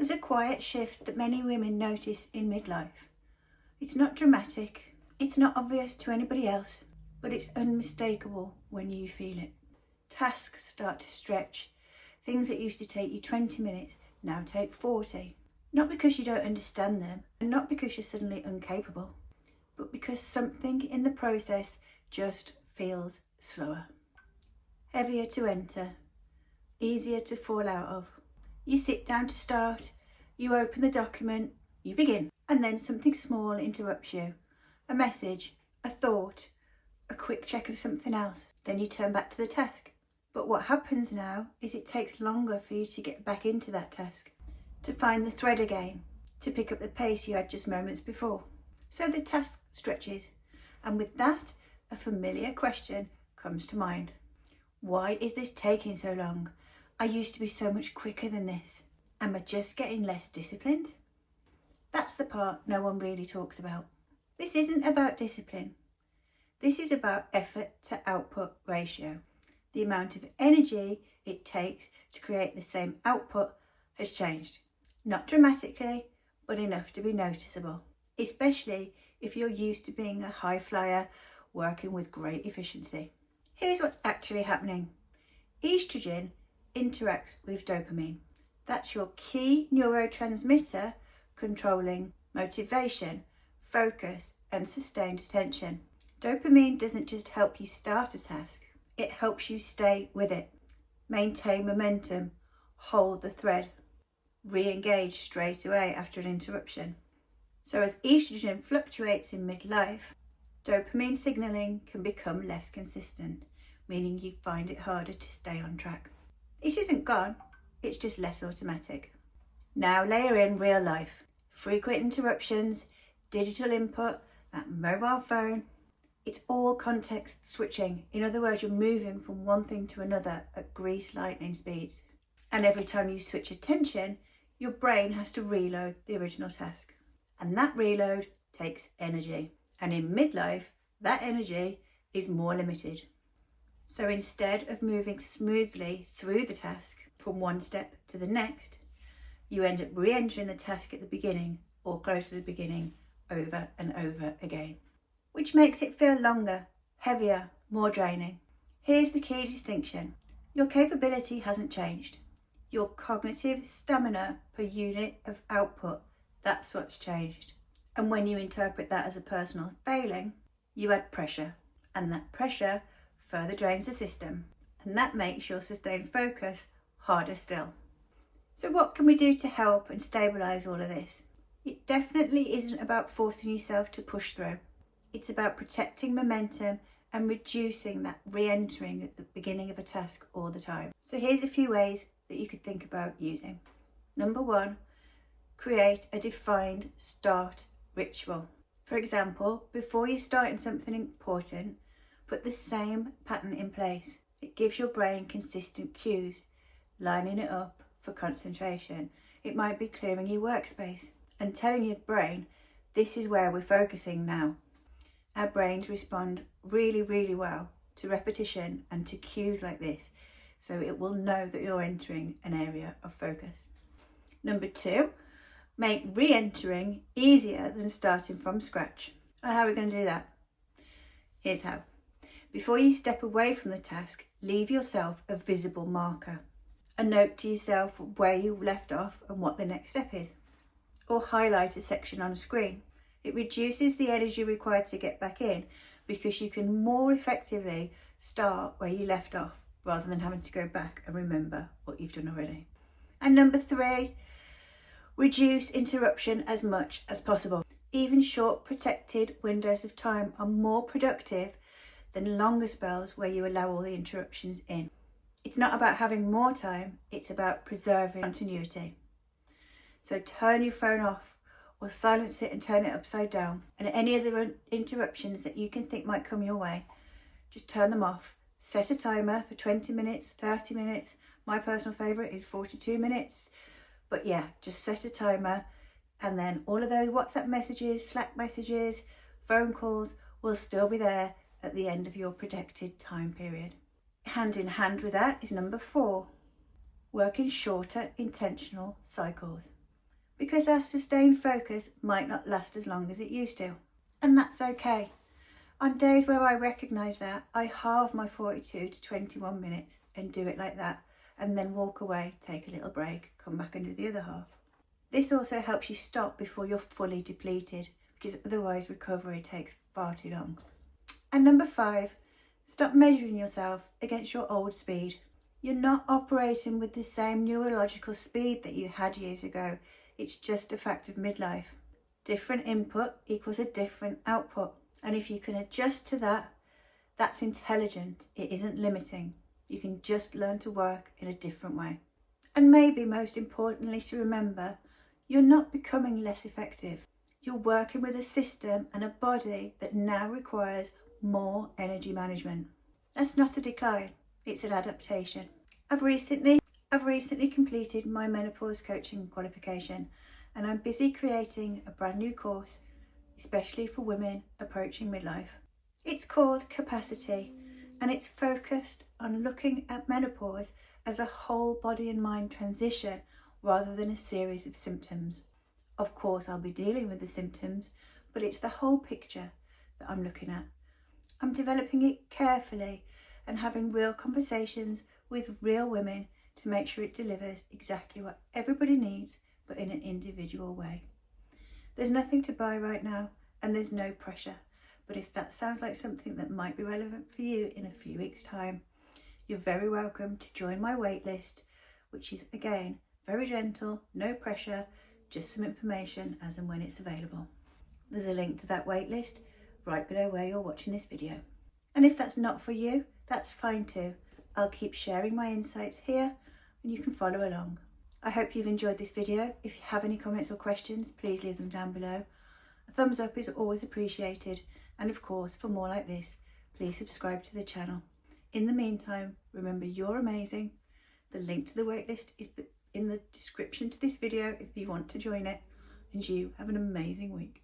There's a quiet shift that many women notice in midlife. It's not dramatic, it's not obvious to anybody else, but it's unmistakable when you feel it. Tasks start to stretch. Things that used to take you 20 minutes now take 40. Not because you don't understand them, and not because you're suddenly incapable, but because something in the process just feels slower. Heavier to enter, easier to fall out of. You sit down to start, you open the document, you begin, and then something small interrupts you. A message, a thought, a quick check of something else. Then you turn back to the task. But what happens now is it takes longer for you to get back into that task, to find the thread again, to pick up the pace you had just moments before. So the task stretches, and with that, a familiar question comes to mind. Why is this taking so long? I used to be so much quicker than this. Am I just getting less disciplined? That's the part no one really talks about. This isn't about discipline. This is about effort to output ratio. The amount of energy it takes to create the same output has changed. Not dramatically, but enough to be noticeable, especially if you're used to being a high flyer working with great efficiency. Here's what's actually happening. Estrogen interacts with dopamine. That's your key neurotransmitter controlling motivation, focus, and sustained attention. Dopamine doesn't just help you start a task, it helps you stay with it, maintain momentum, hold the thread, re-engage straight away after an interruption. So as estrogen fluctuates in midlife, dopamine signalling can become less consistent, meaning you find it harder to stay on track. It isn't gone, it's just less automatic. Now layer in real life, frequent interruptions, digital input, that mobile phone. It's all context switching. In other words, you're moving from one thing to another at grease lightning speeds. And every time you switch attention, your brain has to reload the original task. And that reload takes energy. And in midlife, that energy is more limited. So instead of moving smoothly through the task from one step to the next, you end up re-entering the task at the beginning or close to the beginning over and over again, which makes it feel longer, heavier, more draining. Here's the key distinction. Your capability hasn't changed. Your cognitive stamina per unit of output, that's what's changed. And when you interpret that as a personal failing, you add pressure, and that pressure further drains the system, and that makes your sustained focus harder still. So what can we do to help and stabilise all of this? It definitely isn't about forcing yourself to push through. It's about protecting momentum and reducing that re-entering at the beginning of a task all the time. So here's a few ways that you could think about using. Number one, create a defined start ritual. For example, before you start in something important, put the same pattern in place. It gives your brain consistent cues, lining it up for concentration. It might be clearing your workspace and telling your brain, this is where we're focusing now. Our brains respond really, really well to repetition and to cues like this, so it will know that you're entering an area of focus. Number two, make re-entering easier than starting from scratch. And how are we going to do that? Here's how. Before you step away from the task, leave yourself a visible marker. A note to yourself where you left off and what the next step is. Or highlight a section on a screen. It reduces the energy required to get back in because you can more effectively start where you left off rather than having to go back and remember what you've done already. And number three, reduce interruption as much as possible. Even short protected windows of time are more productive than longer spells where you allow all the interruptions in. It's not about having more time, it's about preserving continuity. So turn your phone off or silence it and turn it upside down. And any other interruptions that you can think might come your way, just turn them off. Set a timer for 20 minutes, 30 minutes. My personal favourite is 42 minutes. But yeah, just set a timer, and then all of those WhatsApp messages, Slack messages, phone calls will still be there at the end of your protected time period. Hand in hand with that is number four, work in shorter intentional cycles. because our sustained focus might not last as long as it used to. And that's okay. On days where I recognise that, I halve my 42 to 21 minutes and do it like that, and then walk away, take a little break, come back and do the other half. This also helps you stop before you're fully depleted, because otherwise recovery takes far too long. And number 5, stop measuring yourself against your old speed. You're not operating with the same neurological speed that you had years ago. It's just a fact of midlife. Different input equals a different output. And if you can adjust to that, that's intelligent. It isn't limiting. You can just learn to work in a different way. And maybe most importantly to remember, you're not becoming less effective. You're working with a system and a body that now requires more energy management. That's not a decline, it's an adaptation. I've recently completed my menopause coaching qualification, and I'm busy creating a brand new course, especially for women approaching midlife. It's called Capacity, and it's focused on looking at menopause as a whole body and mind transition rather than a series of symptoms. Of course, I'll be dealing with the symptoms, but it's the whole picture that I'm looking at. I'm developing it carefully and having real conversations with real women to make sure it delivers exactly what everybody needs, but in an individual way. There's nothing to buy right now, and there's no pressure, but if that sounds like something that might be relevant for you in a few weeks' time, you're very welcome to join my waitlist, which is again very gentle, no pressure, just some information as and when it's available. There's a link to that waitlist right below where you're watching this video. And if that's not for you, that's fine too. I'll keep sharing my insights here and you can follow along. I hope you've enjoyed this video. If you have any comments or questions, please leave them down below. A thumbs up is always appreciated, and of course, for more like this, please subscribe to the channel. In the meantime, remember you're amazing. The link to the waitlist is in the description to this video if you want to join it, and you have an amazing week.